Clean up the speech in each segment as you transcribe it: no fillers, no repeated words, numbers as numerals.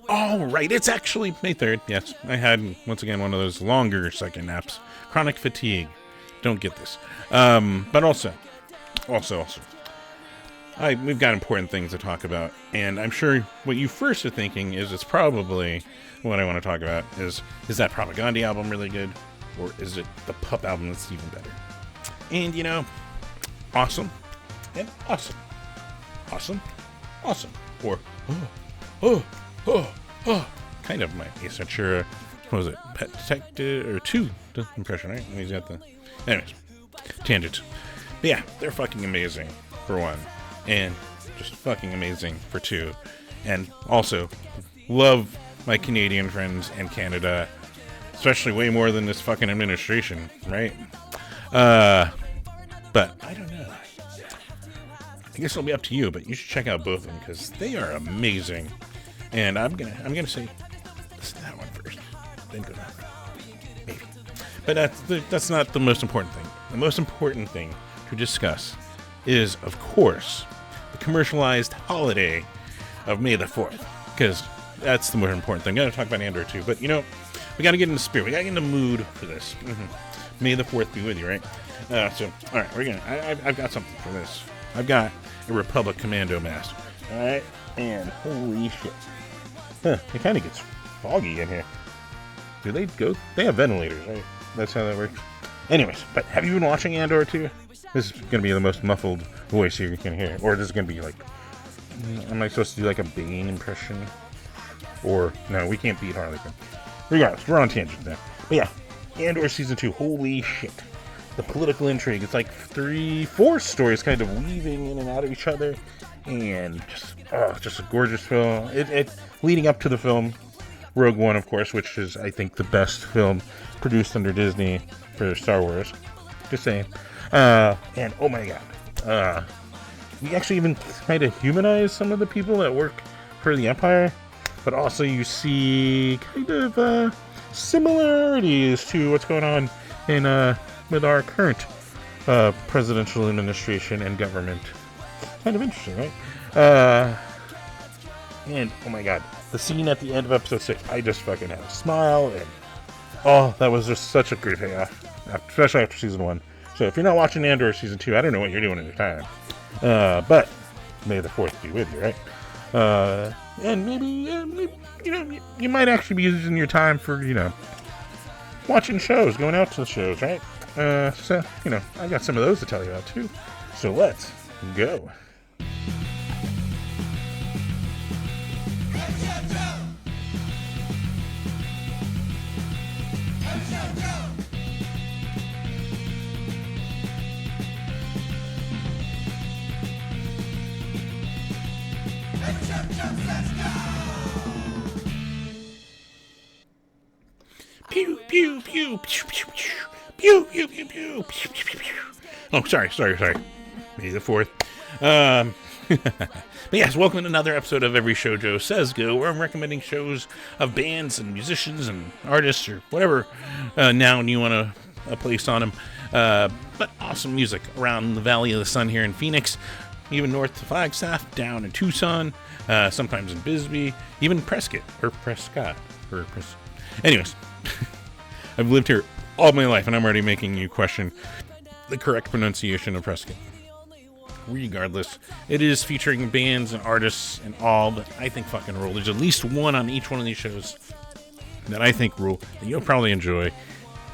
Oh, right. It's actually May 3rd. Yes. I had, once again, one of those longer second naps. Chronic fatigue. Don't get this. But also, we've got important things to talk about. And I'm sure what you first are thinking is it's probably what I want to talk about is that Propaganda album really good? Or is it the Pup album that's even better? And, awesome. And awesome. Awesome. Awesome. Or, kind of my Ace Ventura, what was it, Pet Detective, or 2 impression, right? He's got the, anyways, tangents. But yeah, they're fucking amazing, for one, and just fucking amazing for 2, and also, love my Canadian friends and Canada, especially way more than this fucking administration, right? But, I don't know. I guess it'll be up to you, but you should check out both of them, because they are amazing. And I'm gonna say, listen to that one first, then go that one, maybe. But that's not the most important thing. The most important thing to discuss is, of course, the commercialized holiday of May the 4th, because that's the most important thing. I'm gonna talk about Andor too, but we gotta get in the spirit. We gotta get in the mood for this. May the 4th be with you, right? So, all right, I've got something for this. I've got a Republic Commando mask. All right, and holy shit. Huh, it kind of gets foggy in here. Do they go? They have ventilators, right? That's how that works. Anyways, but have you been watching Andor 2? This is going to be the most muffled voice you can hear. Or this is going to be like, am I supposed to do like a Bane impression? Or, no, we can't beat Harley Quinn. Regardless, we're on tangent now. But yeah, Andor Season 2, holy shit. The political intrigue, it's like 3-4 stories kind of weaving in and out of each other. And just a gorgeous film. It leading up to the film Rogue One, of course, which is, I think, the best film produced under Disney for Star Wars. Just saying. And oh my god, we actually even kind of humanize some of the people that work for the Empire, but also you see kind of similarities to what's going on in with our current presidential administration and government. Kind of interesting, right? And oh my god, the scene at the end of episode 6, I just fucking had a smile, and that was just such a great payoff, especially after season 1. So if you're not watching Andor season 2, I don't know what you're doing in your time. But May the 4th be with you, right? And maybe you might actually be using your time for watching shows, going out to the shows, right? So I got some of those to tell you about too. So let's go. Pew pew pew pew pew pew pew pew pew pew pew pew. Oh, sorry. May the 4th. But yes, welcome to another episode of Every Show Joe Says Go, where I'm recommending shows of bands and musicians and artists or whatever noun you want to place on them. But awesome music around the Valley of the Sun here in Phoenix, even north to Flagstaff, down in Tucson, sometimes in Bisbee, even Prescott. Anyways, I've lived here all my life, and I'm already making you question the correct pronunciation of Prescott. Regardless, it is featuring bands and artists and all that I think fucking rule. There's at least one on each one of these shows that I think rule, that you'll probably enjoy.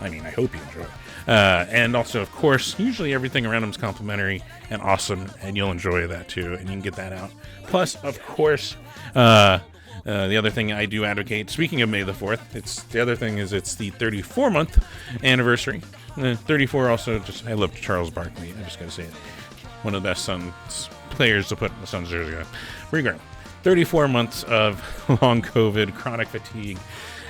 I mean, I hope you enjoy. And also, of course, usually everything around them is complimentary and awesome, and you'll enjoy that too, and you can get that out. Plus, of course, the other thing I do advocate, speaking of May the 4th, it's the 34-month anniversary. 34 also, I love Charles Barkley. I just gotta say it. One of the best Suns players to put in the Suns jersey on. Regardless, 34 months of long COVID, chronic fatigue,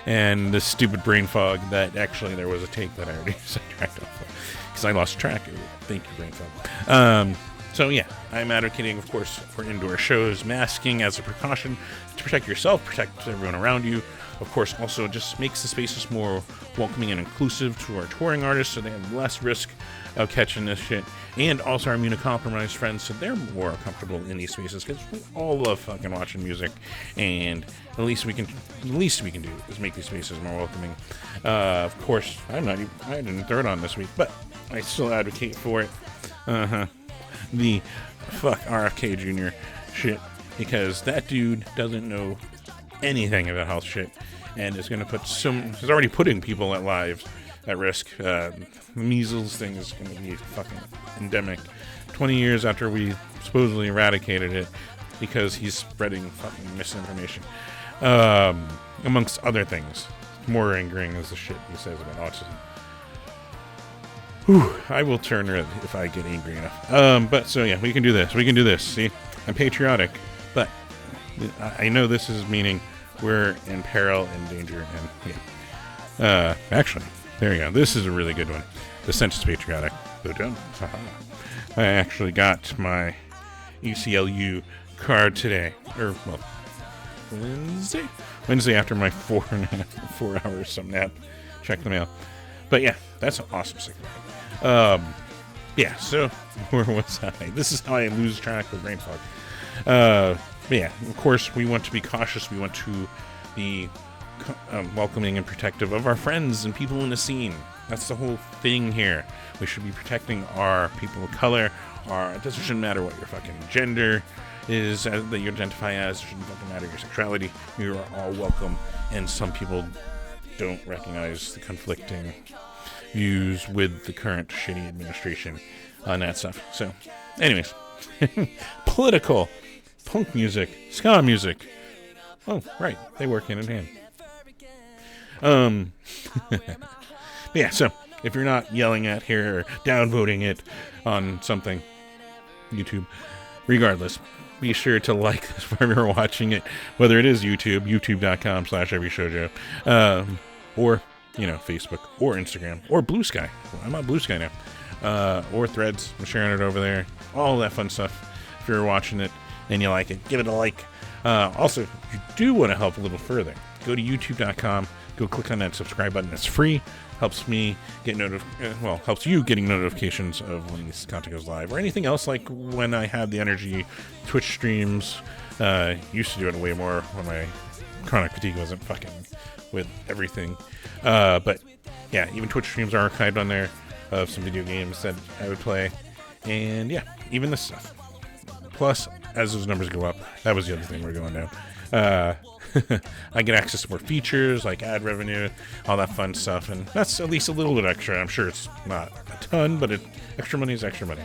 and this stupid brain fog that actually there was a take that I already sidetracked off because I lost track of it. Thank you, brain fog. So yeah, I'm advocating, of course, for indoor shows, masking as a precaution to protect yourself, protect everyone around you. Of course, also just makes the spaces more welcoming and inclusive to our touring artists, so they have less risk catching this shit. And also our immunocompromised friends, so they're more comfortable in these spaces, because we all love fucking watching music, and the least we can do is make these spaces more welcoming. Of course, I didn't throw it on this week, but I still advocate for it. The fuck RFK Jr. shit, because that dude doesn't know anything about health shit, and is going to is already putting people at risk. The measles thing is going to be fucking endemic 20 years after we supposedly eradicated it, because he's spreading fucking misinformation, amongst other things. More angering is the shit he says about autism. Whew, I will turn red if I get angry enough. But so yeah, we can do this. See, I'm patriotic, but I know this is meaning we're in peril and danger, and yeah. Actually, there you go. This is a really good one. The Census Patriotic. I actually got my ECLU card today, or well, Wednesday after my 4 hours some nap. Check the mail. But yeah, that's an awesome segment. Yeah, so where was I? This is how I lose track with brain fog. But yeah, of course, we want to be cautious. We want to be welcoming and protective of our friends and people in the scene. That's the whole thing here. We should be protecting our people of color. It shouldn't matter what your fucking gender is that you identify as. It shouldn't fucking matter your sexuality. You are all welcome. And some people don't recognize the conflicting views with the current shitty administration on that stuff. So, anyways, political, punk music, ska music. Oh, right, they work hand in hand. Yeah, so if you're not yelling at here or downvoting it on something, YouTube, regardless, be sure to like this wherever you're watching it, whether it is YouTube, youtube.com/everyshowjo, or, Facebook, or Instagram, or Blue Sky. I'm on Blue Sky now. Or Threads. I'm sharing it over there. All that fun stuff. If you're watching it and you like it, give it a like. Also, if you do want to help a little further, go to youtube.com, go click on that subscribe button. It's free. Helps me get helps you getting notifications of when this content goes live, or anything else, like when I have the energy. Twitch streams, used to do it way more when my chronic fatigue wasn't fucking with everything. But yeah, even Twitch streams are archived on there of some video games that I would play, and yeah, even this stuff. Plus, as those numbers go up, that was the other thing we're going down. I get access to more features like ad revenue, all that fun stuff, and that's at least a little bit extra. I'm sure it's not a ton, but extra money is extra money.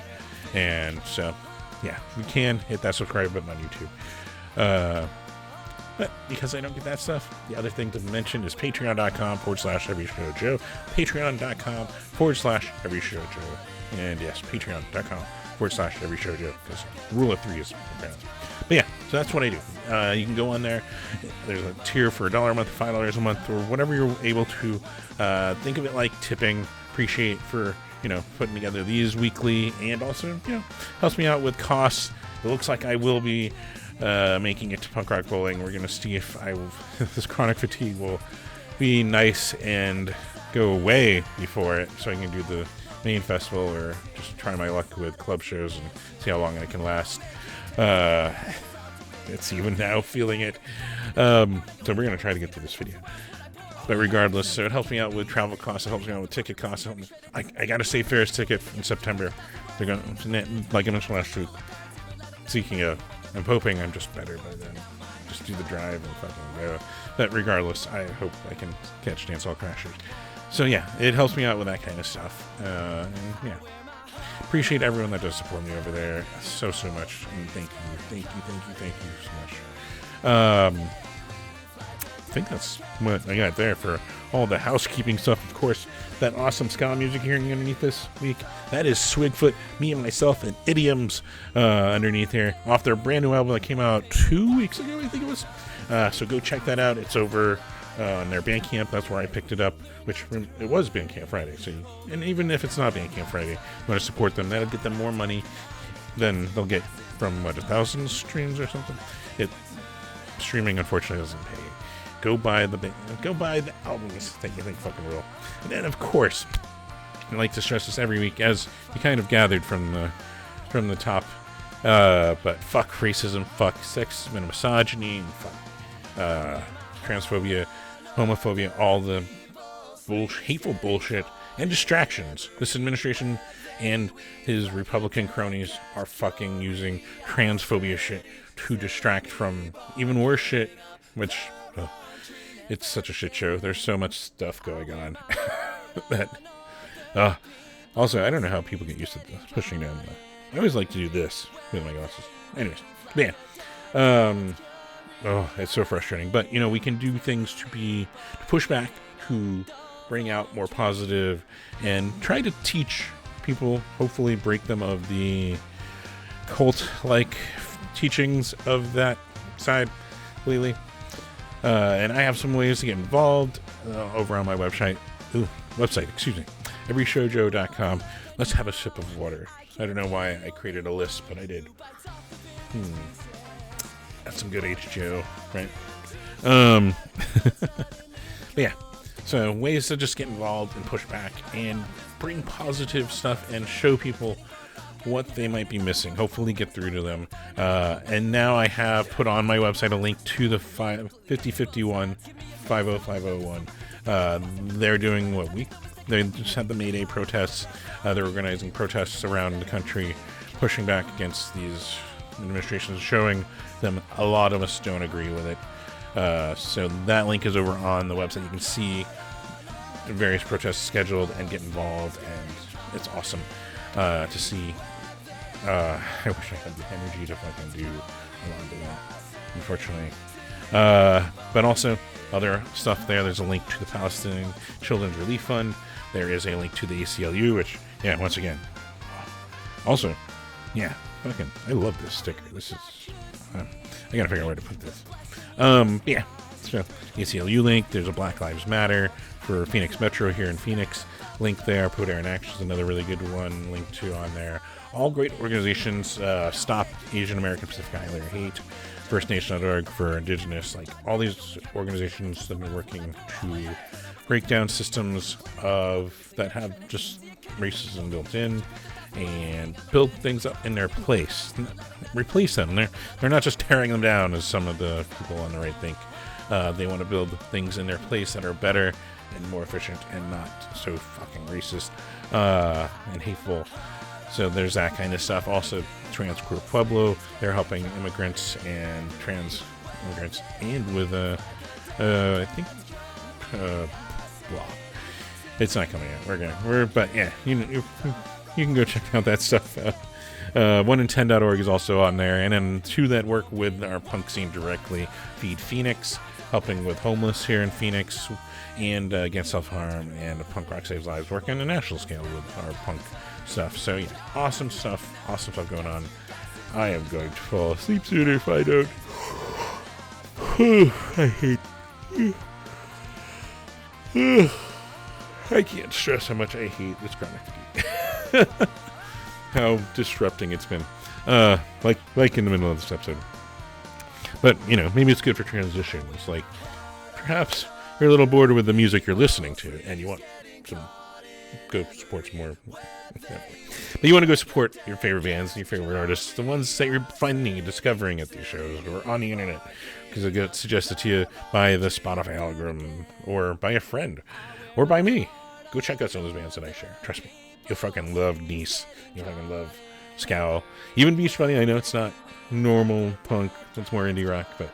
And so, yeah, we can hit that subscribe button on YouTube. But because I don't get that stuff, the other thing to mention is patreon.com/everyshowjoe, patreon.com/everyshowjoe, and yes, patreon.com/everyshowjoe, because rule of 3 is apparently. But yeah, so that's what I do. You can go on there. There's a tier for $1 a month, $5 a month, or whatever you're able to. Think of it like tipping. Appreciate for putting together these weekly, and also helps me out with costs. It looks like I will be making it to Punk Rock Bowling. We're gonna see if this chronic fatigue will be nice and go away before it, so I can do the main festival, or just try my luck with club shows and see how long I can last. It's even now feeling it. So we're going to try to get through this video. But regardless, so it helps me out with travel costs. It helps me out with ticket costs. I got a Save Fair's ticket in September. They're going to, like I mentioned last week, I'm hoping I'm just better by then. Just do the drive and fucking go. But regardless, I hope I can catch Dance Hall Crashers. So yeah, it helps me out with that kind of stuff. And yeah. Appreciate everyone that does support me over there so much, and thank you so much. I think that's what I got there for all the housekeeping stuff. Of course, that awesome ska music hearing underneath this week, that is Swigfoot, me and myself, and Idioms underneath here, off their brand new album that came out 2 weeks ago, I think it was. So go check that out. It's over on their Bandcamp. That's where I picked it up, which it was Bandcamp Friday. So and even if it's not Bandcamp Friday, you want to support them, that'll get them more money than they'll get from 1,000 streams or something. Streaming unfortunately doesn't pay. Go buy the albums that you think fucking rule. And then of course, I like to stress this every week, as you kind of gathered from the top. But fuck racism, fuck sexism and misogyny, and fuck transphobia, homophobia, all the hateful bullshit and distractions. This administration and his Republican cronies are fucking using transphobia shit to distract from even worse shit, which it's such a shit show. There's so much stuff going on that also, I don't know how people get used to this, pushing down I always like to do this with my glasses. Anyways, man. It's so frustrating. But, we can do things to push back, to bring out more positive, and try to teach people, hopefully break them of the cult-like teachings of that side lately. And I have some ways to get involved over on my website. everyshowjoe.com. Let's have a sip of water. I don't know why I created a list, but I did. That's some good H2O, right? Yeah. So ways to just get involved and push back and bring positive stuff and show people what they might be missing. Hopefully get through to them. And now I have put on my website a link to the 50501. They're doing they just had the May Day protests. They're organizing protests around the country, pushing back against these administrations, showing them a lot of us don't agree with it. So that link is over on the website. You can see the various protests scheduled and get involved, and it's awesome to see. I wish I had the energy to fucking do a lot of that, unfortunately. But also, other stuff there. There's a link to the Palestinian Children's Relief Fund. There is a link to the ACLU, which, once again. Also, fucking, I love this sticker. This is, I gotta figure out where to put this. So ACLU link. There's a Black Lives Matter for Phoenix Metro here in Phoenix. Link there. Put Aaron Action is another really good one. Link to on there. All great organizations. Stop Asian American Pacific Islander Hate. FirstNation.org for Indigenous. Like all these organizations that have been working to break down systems that have just racism built in and build things up in their place. Replace them. They're not just tearing them down, as some of the people on the right think. They want to build things in their place that are better and more efficient and not so fucking racist and hateful. So there's that kind of stuff. Also, Trans Queer Pueblo, they're helping immigrants and trans immigrants, and with I think it's not coming out. But yeah, you can go check out that stuff. 1in10.org is also on there, and then two that work with our punk scene directly. Feed Phoenix, helping with homeless here in Phoenix, and against self-harm, and Punk Rock Saves Lives, working on a national scale with our punk stuff. So yeah, awesome stuff going on. I am going to fall asleep sooner if I don't. I hate. I can't stress how much I hate this chronic fatigue. How disrupting it's been. Like in the middle of this episode. But, maybe it's good for transition. It's like, perhaps you're a little bored with the music you're listening to, and you want to go support some more. But you want to go support your favorite bands, your favorite artists, the ones that you're finding and discovering at these shows or on the internet, because it gets suggested to you by the Spotify algorithm or by a friend or by me. Go check out some of those bands that I share. Trust me. You'll fucking love Nice. You'll fucking love Scowl. Even Beach Bunny, I know it's not normal punk. It's more indie rock, but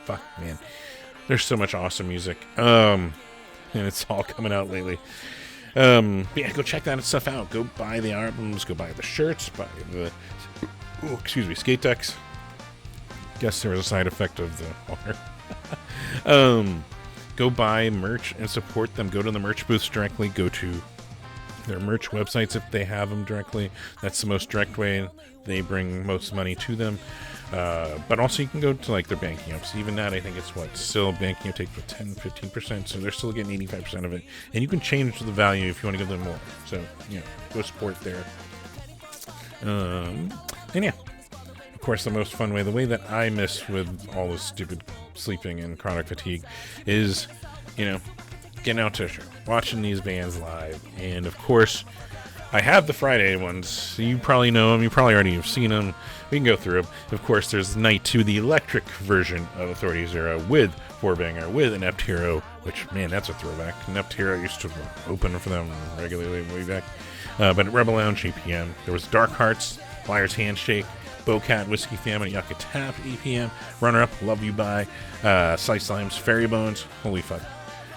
fuck, man. There's so much awesome music. And it's all coming out lately. But yeah, go check that stuff out. Go buy the albums, go buy the shirts, buy the skate decks. Guess there was a side effect of the water. Go buy merch and support them. Go to the merch booths directly. Go to their merch websites if they have them directly. That's the most direct way. They bring most money to them. But also you can go to like their banking apps. Even that, I think it's still banking up takes 10-15%, so they're still getting 85% of it. And you can change the value if you want to give them more. So, go support there. And yeah, of course, the most fun way, the way that I miss with all this stupid sleeping and chronic fatigue is, getting out to a show, watching these bands live, and of course, I have the Friday ones. You probably know them. You probably already have seen them. We can go through them. Of course, there's Night 2, the electric version of Authority Zero with Fourbanger, with Inept Hero, which, man, that's a throwback. Inept Hero used to open for them regularly way back. But at Rebel Lounge, 8 p.m. There was Dark Hearts, Liar's Handshake, Bowcat, Whiskey Famine, Yucca Tap, 8 p.m. Runner-Up, Love You By, Slice Slimes, Fairy Bones, holy fuck.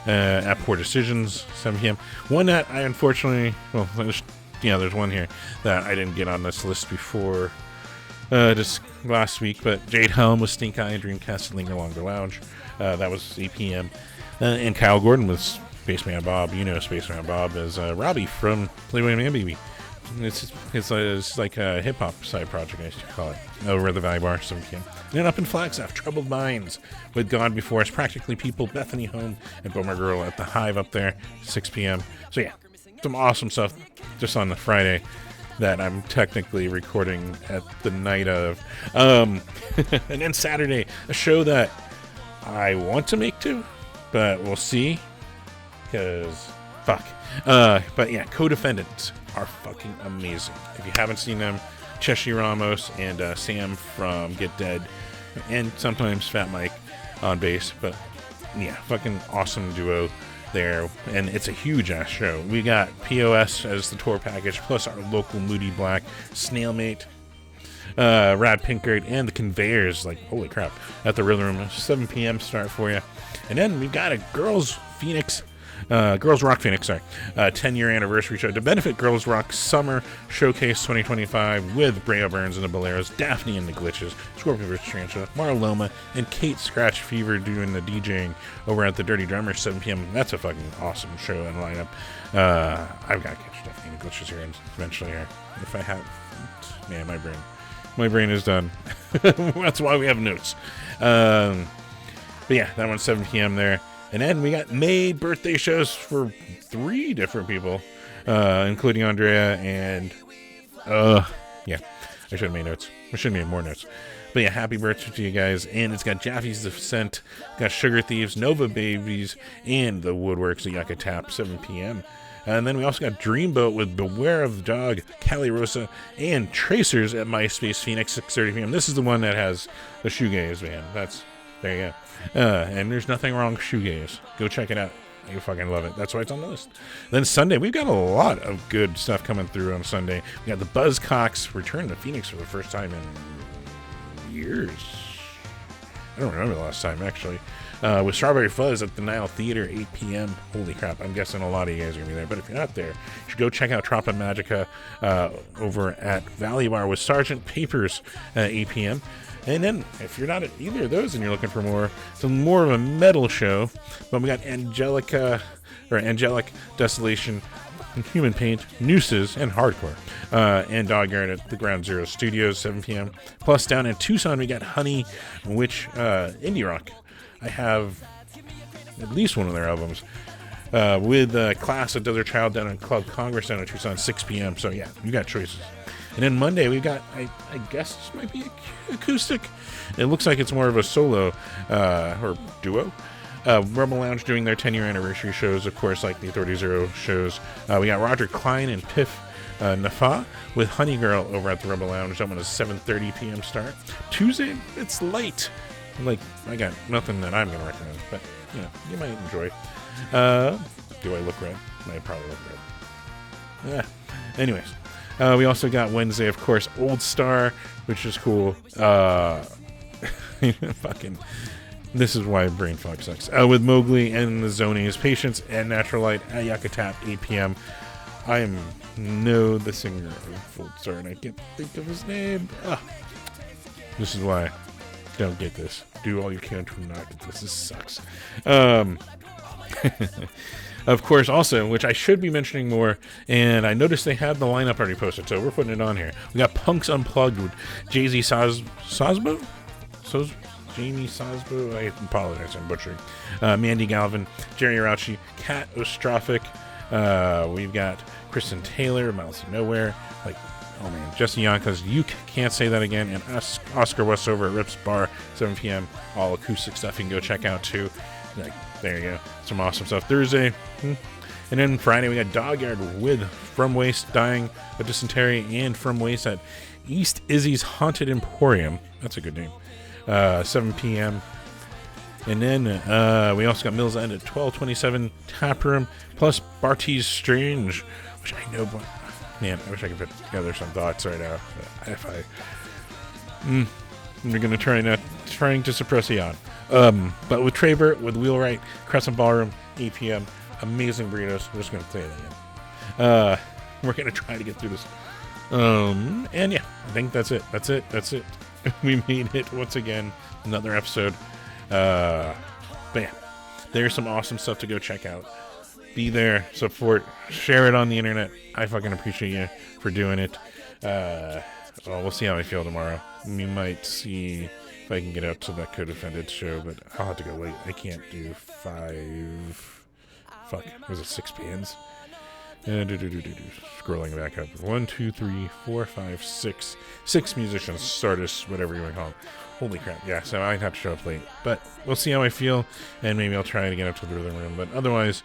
At Poor Decisions, 7 p.m. One that I unfortunately, there's one here that I didn't get on this list before just last week, but Jade Helm with Stink Eye and Dreamcast Linger Longer Lounge. That was 8 p.m. And Kyle Gordon with Spaceman Bob. You know Spaceman Bob as Robbie from Playboy Man Baby. It's like a hip-hop side project, I used to call it, over at the Valley Bar, 7 p.m. And then up in Flagstaff, Troubled Minds with God Before Us, Practically People, Bethany Home, and Boomer Girl at the Hive up there, 6 p.m. So yeah, some awesome stuff just on the Friday that I'm technically recording at the night of. And then Saturday, a show that I want to make too, but we'll see, because fuck. But yeah, Co-Defendants are fucking amazing. If you haven't seen them, Cheshi Ramos and Sam from Get Dead, and sometimes Fat Mike on bass, but yeah, fucking awesome duo there, and it's a huge ass show. We got POS as the tour package, plus our local Moody Black, Snailmate, Rad Pinkard, and the Conveyors, like holy crap, at the Rhythm Room, 7 p.m. start for you. And then we've got a Girls Rock Phoenix, 10-year anniversary show to benefit Girls Rock Summer Showcase 2025 with Brea Burns and the Boleros, Daphne and the Glitches, Scorpion vs. Tarantula, Mara Loma, and Kate Scratch Fever doing the DJing over at the Dirty Drummer, 7 p.m. That's a fucking awesome show and lineup. I've got to catch Daphne and the Glitches here eventually here. If I have, man, my brain is done. That's why we have notes. But yeah, that one's 7 p.m. there. And then we got May birthday shows for 3 different people, including Andrea and, I should have made notes. I should have made more notes. But yeah, happy birthday to you guys. And it's got Jaffe's Descent, got Sugar Thieves, Nova Babies, and the Woodworks at Yucca Tap, 7 p.m. And then we also got Dreamboat with Beware of the Dog, Cali Rosa, and Tracers at MySpace Phoenix, 6:30 p.m. This is the one that has the shoegaze, man. There you go. And there's nothing wrong with shoegaze. Go check it out. You fucking love it. That's why it's on the list. Then Sunday, we've got a lot of good stuff coming through on Sunday. We got the Buzzcocks return to Phoenix for the first time in years. I don't remember the last time, actually. With Strawberry Fuzz at the Nile Theater, 8 p.m. Holy crap, I'm guessing a lot of you guys are going to be there. But if you're not there, you should go check out Tropa Magica over at Valley Bar with Sergeant Papers at 8 p.m. And then, if you're not at either of those and you're looking for more of a metal show, but we got Angelic Desolation, Human Paint, Nooses, and Hardcore, and Dog Yard at the Ground Zero Studios, 7 p.m. Plus, down in Tucson, we got Honey, which indie rock. I have at least one of their albums with Class of Desert Child down in Club Congress down in Tucson, 6 p.m. So yeah, you got choices. And then Monday, we've got, I guess this might be acoustic. It looks like it's more of a solo or duo. Rebel Lounge doing their 10-year anniversary shows, of course, like the Authority Zero shows. We got Roger Klein and Piff Nafa with Honey Girl over at the Rebel Lounge. That one is 7:30 p.m. start. Tuesday, it's late. Like, I got nothing that I'm going to recommend, but, you might enjoy. Do I look red? I probably look red. Yeah. Anyways. We also got Wednesday, of course, Old Star, which is cool. Fucking, this is why brain fog sucks. With Mowgli and the Zonies, Patience and Natural Light at Yucca Tap, 8 p.m. I know the singer of Old Star, and I can't think of his name. This is why. Don't get this. Do all you can to not get this. This sucks. Of course, also, which I should be mentioning more, and I noticed they had the lineup already posted, so we're putting it on here. We got Punks Unplugged with Jay-Z Sosbo? Jamie Sosbo? I apologize, I'm butchering. Mandy Galvin, Jerry Rauchi, Kat Ostrophic. We've got Kristen Taylor, Miles of Nowhere. Like, oh man, Jesse Yonkers, You Can't Say That Again, and Oscar Westover at Rips Bar, 7 p.m. All acoustic stuff you can go check out too. Like, there you go. Some awesome stuff. Thursday. And then Friday, we got Dog Yard with From Waste dying of dysentery and From Waste at East Izzy's Haunted Emporium. That's a good name. 7 p.m. And then we also got Mills End at 1227 Tap Room, plus Barty's Strange, which I know, but man, I wish I could put together some thoughts right now. If I'm going to try not trying to suppress the yawn. But with Traver, with Wheelwright, Crescent Ballroom, 8 p.m. Amazing burritos. I'm just going to say that again. We're going to try to get through this. And yeah, I think that's it. That's it. We made it once again. Another episode. But yeah, there's some awesome stuff to go check out. Be there, support, share it on the internet. I fucking appreciate you for doing it. Well, we'll see how I feel tomorrow. We might see if I can get out to that co-defendant show, but I'll have to go late. I can't do 5. Fuck, was it 6 p.m.s? Scrolling back up. 1, 2, 3, 4, 5, 6. 6 musicians, artists, whatever you want to call them. Holy crap. Yeah, so I'd have to show up late. But we'll see how I feel, and maybe I'll try to get up to the rhythm room. But otherwise,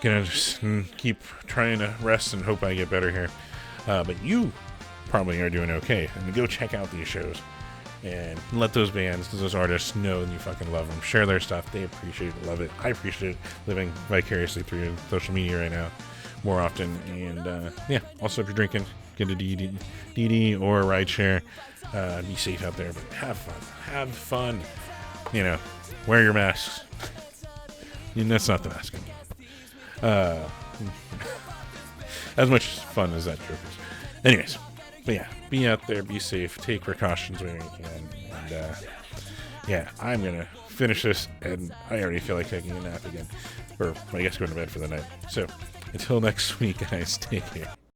gonna just keep trying to rest and hope I get better here. But you probably are doing okay. And go check out these shows. And let those bands, those artists know you fucking love them. Share their stuff. They appreciate it, love it. I appreciate it living vicariously through social media right now more often. And yeah, also if you're drinking, get a DD or a rideshare. Be safe out there, but have fun. You know, wear your masks. And that's not the mask. As much fun as that joke is. Anyways, but yeah, be out there, be safe, take precautions when you can. And yeah, I'm gonna finish this, and I already feel like taking a nap again, or I guess going to bed for the night. So until next week, guys, take care.